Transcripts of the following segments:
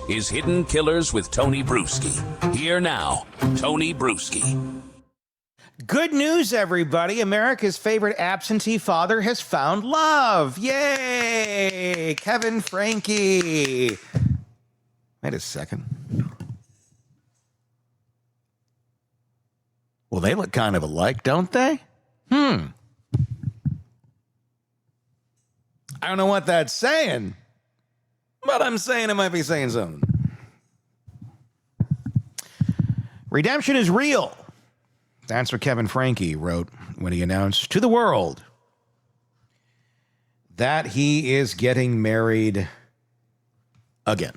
is Hidden Killers with Tony Bruschi. Here now, Tony Bruschi. Good news, everybody. America's favorite absentee father has found love. Yay! Kevin Franke. Wait a second. Well, they look kind of alike, don't they? I don't know what that's saying, but I'm saying it might be saying something. Redemption is real. That's what Kevin Franke wrote when he announced to the world that he is getting married again.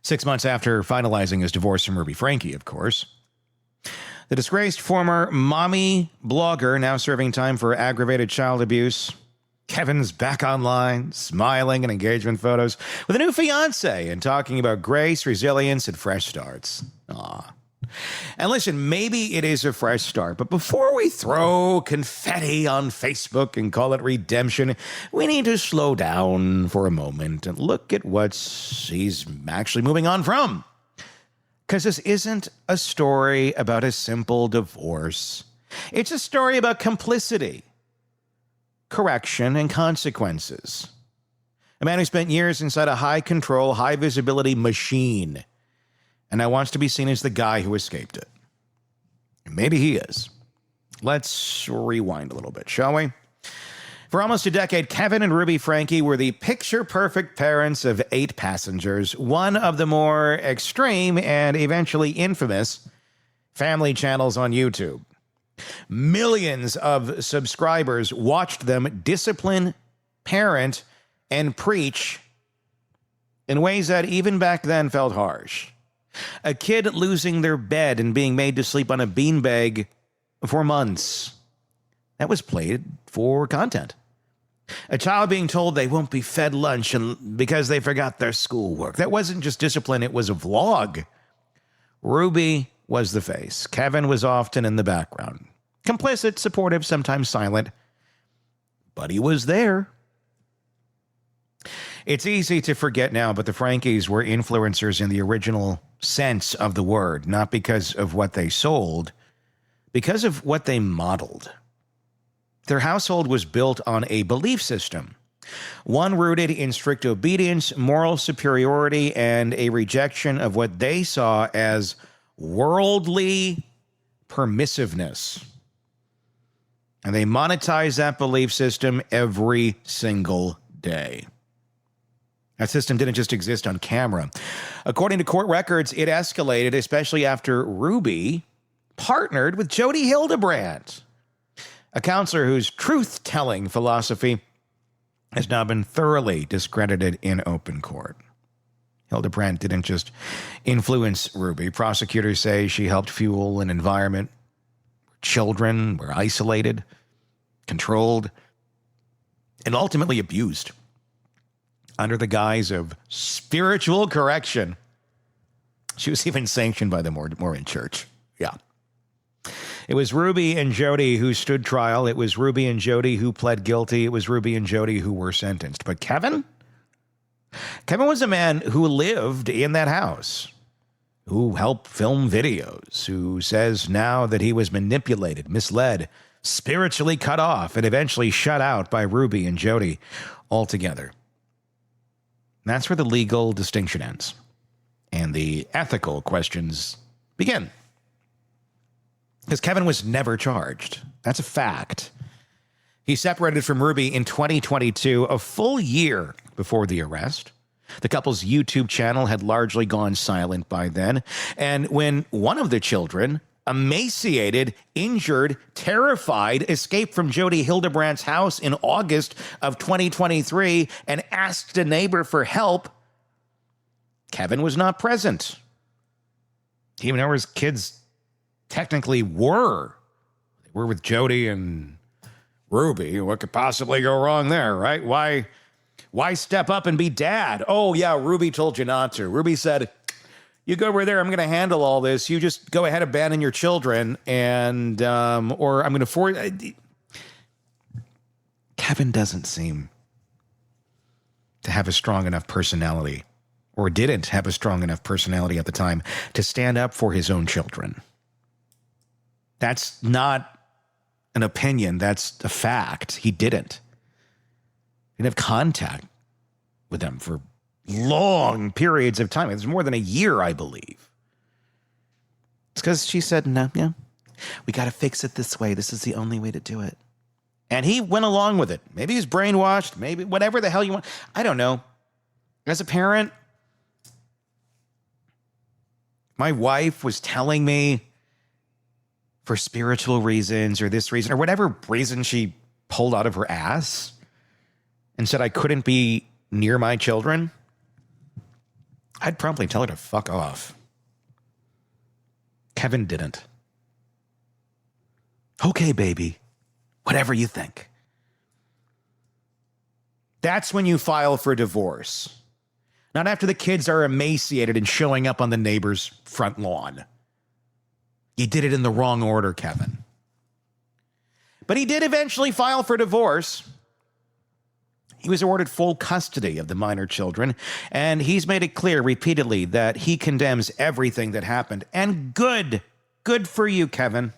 6 months after finalizing his divorce from Ruby Franke, of course. The disgraced former mommy blogger, now serving time for aggravated child abuse. Kevin's back online, smiling in engagement photos with a new fiancé and talking about grace, resilience, and fresh starts. Aw. And listen, maybe it is a fresh start, but before we throw confetti on Facebook and call it redemption, we need to slow down for a moment and look at what he's actually moving on from. Because this isn't a story about a simple divorce. It's a story about complicity, correction, and consequences. A man who spent years inside a high-control, high-visibility machine and now wants to be seen as the guy who escaped it. Maybe he is. Let's rewind a little bit, shall we? For almost a decade, Kevin and Ruby Franke were the picture-perfect parents of 8 passengers, one of the more extreme and eventually infamous family channels on YouTube. Millions of subscribers watched them discipline, parent, and preach in ways that even back then felt harsh. A kid losing their bed and being made to sleep on a beanbag for months. That was played for content. A child being told they won't be fed lunch because they forgot their schoolwork. That wasn't just discipline, it was a vlog. Ruby was the face. Kevin was often in the background. Complicit, supportive, sometimes silent. But he was there. It's easy to forget now, but the Frankes were influencers in the original sense of the word, not because of what they sold, because of what they modeled. Their household was built on a belief system, one rooted in strict obedience, moral superiority, and a rejection of what they saw as worldly permissiveness. And they monetized that belief system every single day. That system didn't just exist on camera. According to court records, it escalated, especially after Ruby partnered with Jodi Hildebrandt, a counselor whose truth-telling philosophy has now been thoroughly discredited in open court. Hildebrandt didn't just influence Ruby. Prosecutors say she helped fuel an environment where children were isolated, controlled, and ultimately abused under the guise of spiritual correction. She was even sanctioned by the Mormon Church. Yeah. It was Ruby and Jodi who stood trial. It was Ruby and Jodi who pled guilty. It was Ruby and Jodi who were sentenced. But Kevin? Kevin was a man who lived in that house, who helped film videos, who says now that he was manipulated, misled, spiritually cut off, and eventually shut out by Ruby and Jodi altogether. That's where the legal distinction ends, and the ethical questions begin. Because Kevin was never charged. That's a fact. He separated from Ruby in 2022, a full year before the arrest. The couple's YouTube channel had largely gone silent by then. And when one of the children, emaciated, injured, terrified, escaped from Jodi Hildebrandt's house in August of 2023 and asked a neighbor for help, Kevin was not present. Even though his kids technically were. They were with Jodi and Ruby. What could possibly go wrong there, right? Why step up and be dad? Oh, yeah, Ruby told you not to. Ruby said, you go over there, I'm going to handle all this. You just go ahead, abandon your children, and or I'm going to force. Kevin doesn't seem have a strong enough personality, or didn't have a strong enough personality at the time, to stand up for his own children. That's not an opinion. That's a fact. He didn't. He didn't have contact with them for long periods of time. It was more than a year, I believe. It's because she said, no, we got to fix it this way. This is the only way to do it. And he went along with it. Maybe he's brainwashed. Maybe whatever the hell you want. I don't know. As a parent, my wife was telling me for spiritual reasons or this reason or whatever reason she pulled out of her ass and said I couldn't be near my children. I'd probably tell her to fuck off. Kevin didn't. Okay, baby. Whatever you think. That's when you file for divorce. Not after the kids are emaciated and showing up on the neighbor's front lawn. You did it in the wrong order, Kevin. But he did eventually file for divorce. He was awarded full custody of the minor children, and he's made it clear repeatedly that he condemns everything that happened. And good for you, Kevin.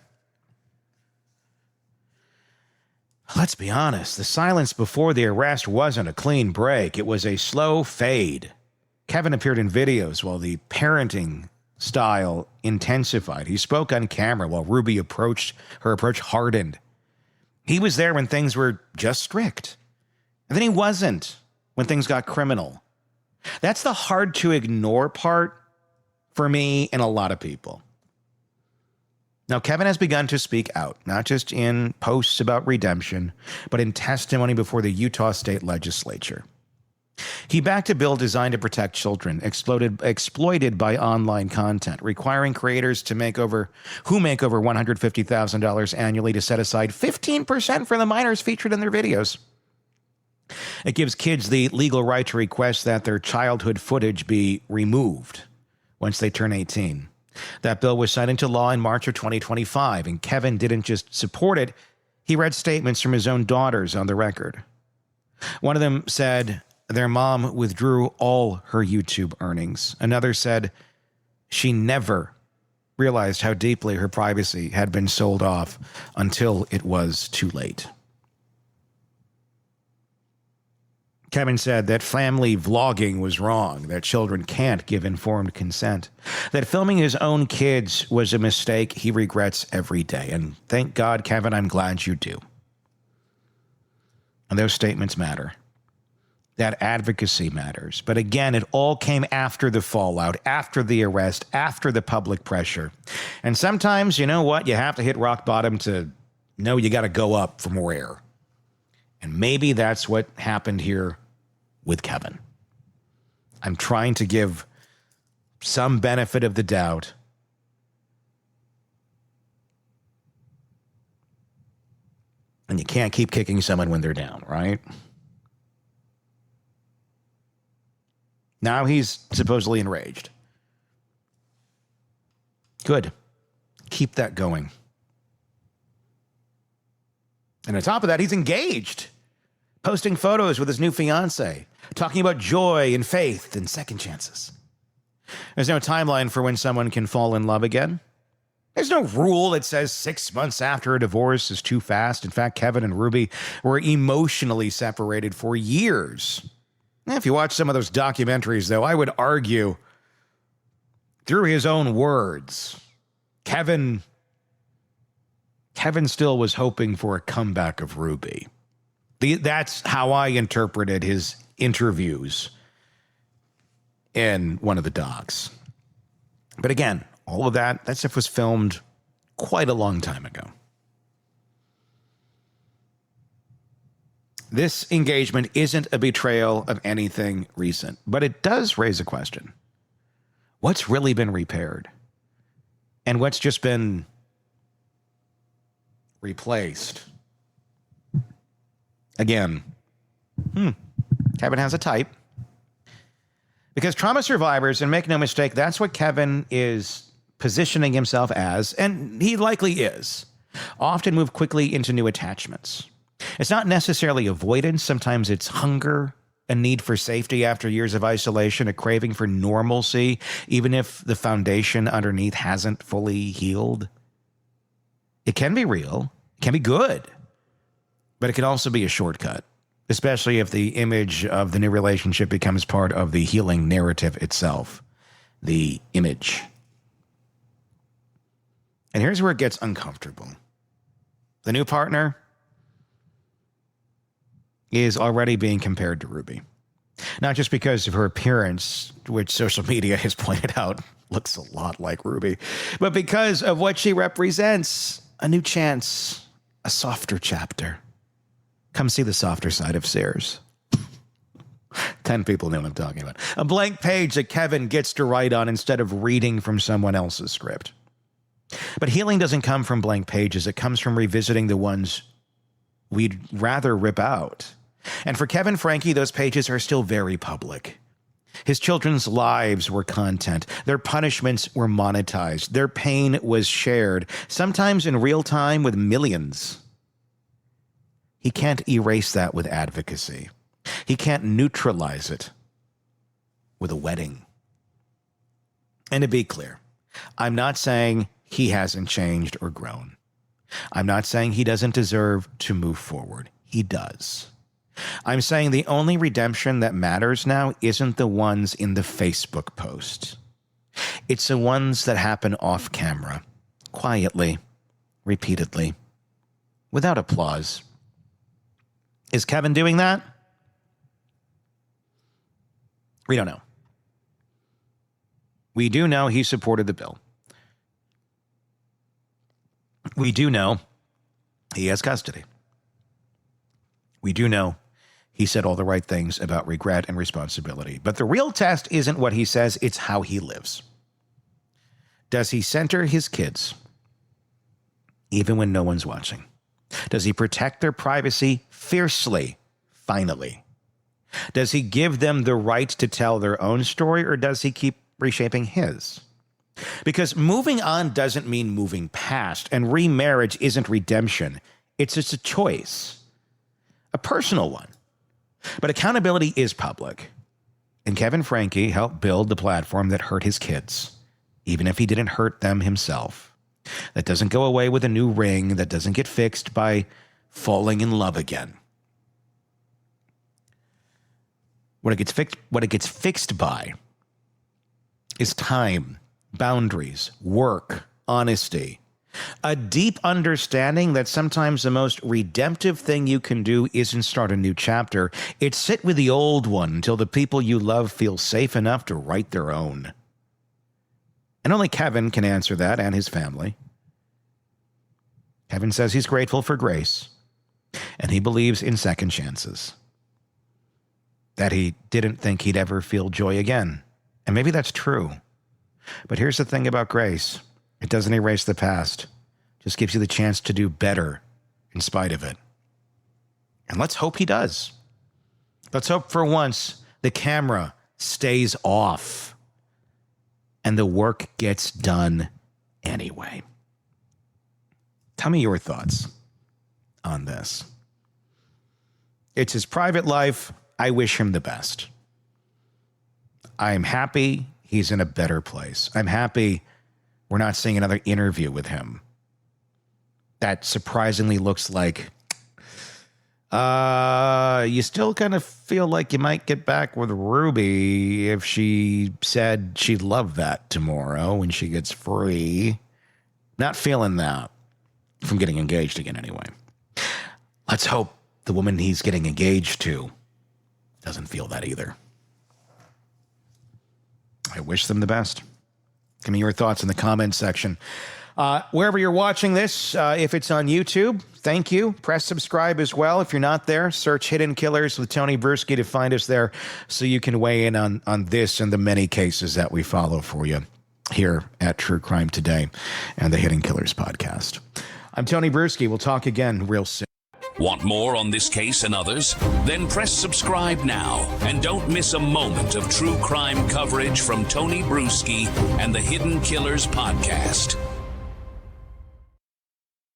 Let's be honest, the silence before the arrest wasn't a clean break. It was a slow fade. Kevin appeared in videos while the parenting style intensified. He spoke on camera while Ruby her approach hardened. He was there when things were just strict. And then he wasn't when things got criminal. That's the hard to ignore part for me and a lot of people. Now, Kevin has begun to speak out, not just in posts about redemption, but in testimony before the Utah State Legislature. He backed a bill designed to protect children exploited by online content, requiring creators who make over $150,000 annually to set aside 15% for the minors featured in their videos. It gives kids the legal right to request that their childhood footage be removed once they turn 18. That bill was signed into law in March of 2025, and Kevin didn't just support it. He read statements from his own daughters on the record. One of them said their mom withdrew all her YouTube earnings. Another said she never realized how deeply her privacy had been sold off until it was too late. Kevin said that family vlogging was wrong, that children can't give informed consent, that filming his own kids was a mistake he regrets every day. And thank God, Kevin, I'm glad you do. And those statements matter. That advocacy matters. But again, it all came after the fallout, after the arrest, after the public pressure. And sometimes, you know what? You have to hit rock bottom to know you got to go up for more air. And maybe that's what happened here with Kevin. I'm trying to give some benefit of the doubt. And you can't keep kicking someone when they're down, right? Now he's supposedly enraged. Good. Keep that going. And on top of that, he's engaged, posting photos with his new fiance, talking about joy and faith and second chances. There's no timeline for when someone can fall in love again. There's no rule that says 6 months after a divorce is too fast. In fact, Kevin and Ruby were emotionally separated for years. If you watch some of those documentaries, though, I would argue, through his own words, Kevin still was hoping for a comeback of Ruby. That's how I interpreted his interviews in one of the docs. But again, all of that stuff was filmed quite a long time ago. This engagement isn't a betrayal of anything recent, but it does raise a question. What's really been repaired? And what's just been replaced? Again, Kevin has a type. Because trauma survivors, and make no mistake, that's what Kevin is positioning himself as, and he likely is, often move quickly into new attachments. It's not necessarily avoidance. Sometimes it's hunger a need for safety after years of isolation, a craving for normalcy, even if the foundation underneath hasn't fully healed? It can be real. It can be good. But it can also be a shortcut, especially if the image of the new relationship becomes part of the healing narrative itself. The image. And here's where it gets uncomfortable. The new partner is already being compared to Ruby. Not just because of her appearance, which social media has pointed out looks a lot like Ruby, but because of what she represents. A new chance, a softer chapter. Come see the softer side of Sears. 10 people know what I'm talking about. A blank page that Kevin gets to write on instead of reading from someone else's script. But healing doesn't come from blank pages. It comes from revisiting the ones we'd rather rip out. And for Kevin Franke, those pages are still very public. His children's lives were content. Their punishments were monetized. Their pain was shared, sometimes in real time with millions. He can't erase that with advocacy. He can't neutralize it with a wedding. And to be clear, I'm not saying he hasn't changed or grown. I'm not saying he doesn't deserve to move forward. He does. I'm saying the only redemption that matters now isn't the ones in the Facebook post. It's the ones that happen off camera, quietly, repeatedly, without applause. Is Kevin doing that? We don't know. We do know he supported the bill. We do know he has custody. We do know he said all the right things about regret and responsibility. But the real test isn't what he says, it's how he lives. Does he center his kids, even when no one's watching? Does he protect their privacy fiercely, finally? Does he give them the right to tell their own story, or does he keep reshaping his? Because moving on doesn't mean moving past, and remarriage isn't redemption. It's just a choice, a personal one. But accountability is public. And Kevin Franke helped build the platform that hurt his kids, even if he didn't hurt them himself. That doesn't go away with a new ring, that doesn't get fixed by falling in love again. What it gets fixed by is time, boundaries, work, honesty, a deep understanding that sometimes the most redemptive thing you can do isn't start a new chapter. It's sit with the old one until the people you love feel safe enough to write their own. And only Kevin can answer that, and his family. Kevin says he's grateful for grace, and he believes in second chances. That he didn't think he'd ever feel joy again. And maybe that's true. But here's the thing about grace. It doesn't erase the past. It just gives you the chance to do better in spite of it. And let's hope he does. Let's hope for once the camera stays off and the work gets done anyway. Tell me your thoughts on this. It's his private life. I wish him the best. I'm happy he's in a better place. I'm happy we're not seeing another interview with him. That surprisingly looks like you still kind of feel like you might get back with Ruby if she said she'd love that tomorrow when she gets free. Not feeling that from getting engaged again anyway. Let's hope the woman he's getting engaged to doesn't feel that either. I wish them the best. Give me your thoughts in the comments section. Wherever you're watching this, if it's on YouTube, thank you. Press subscribe as well. If you're not there, search Hidden Killers with Tony Bruschi to find us there so you can weigh in on this and the many cases that we follow for you here at True Crime Today and the Hidden Killers podcast. I'm Tony Bruschi. We'll talk again real soon. Want more on this case and others? Then press subscribe now and don't miss a moment of true crime coverage from Tony Bruschi and the Hidden Killers podcast.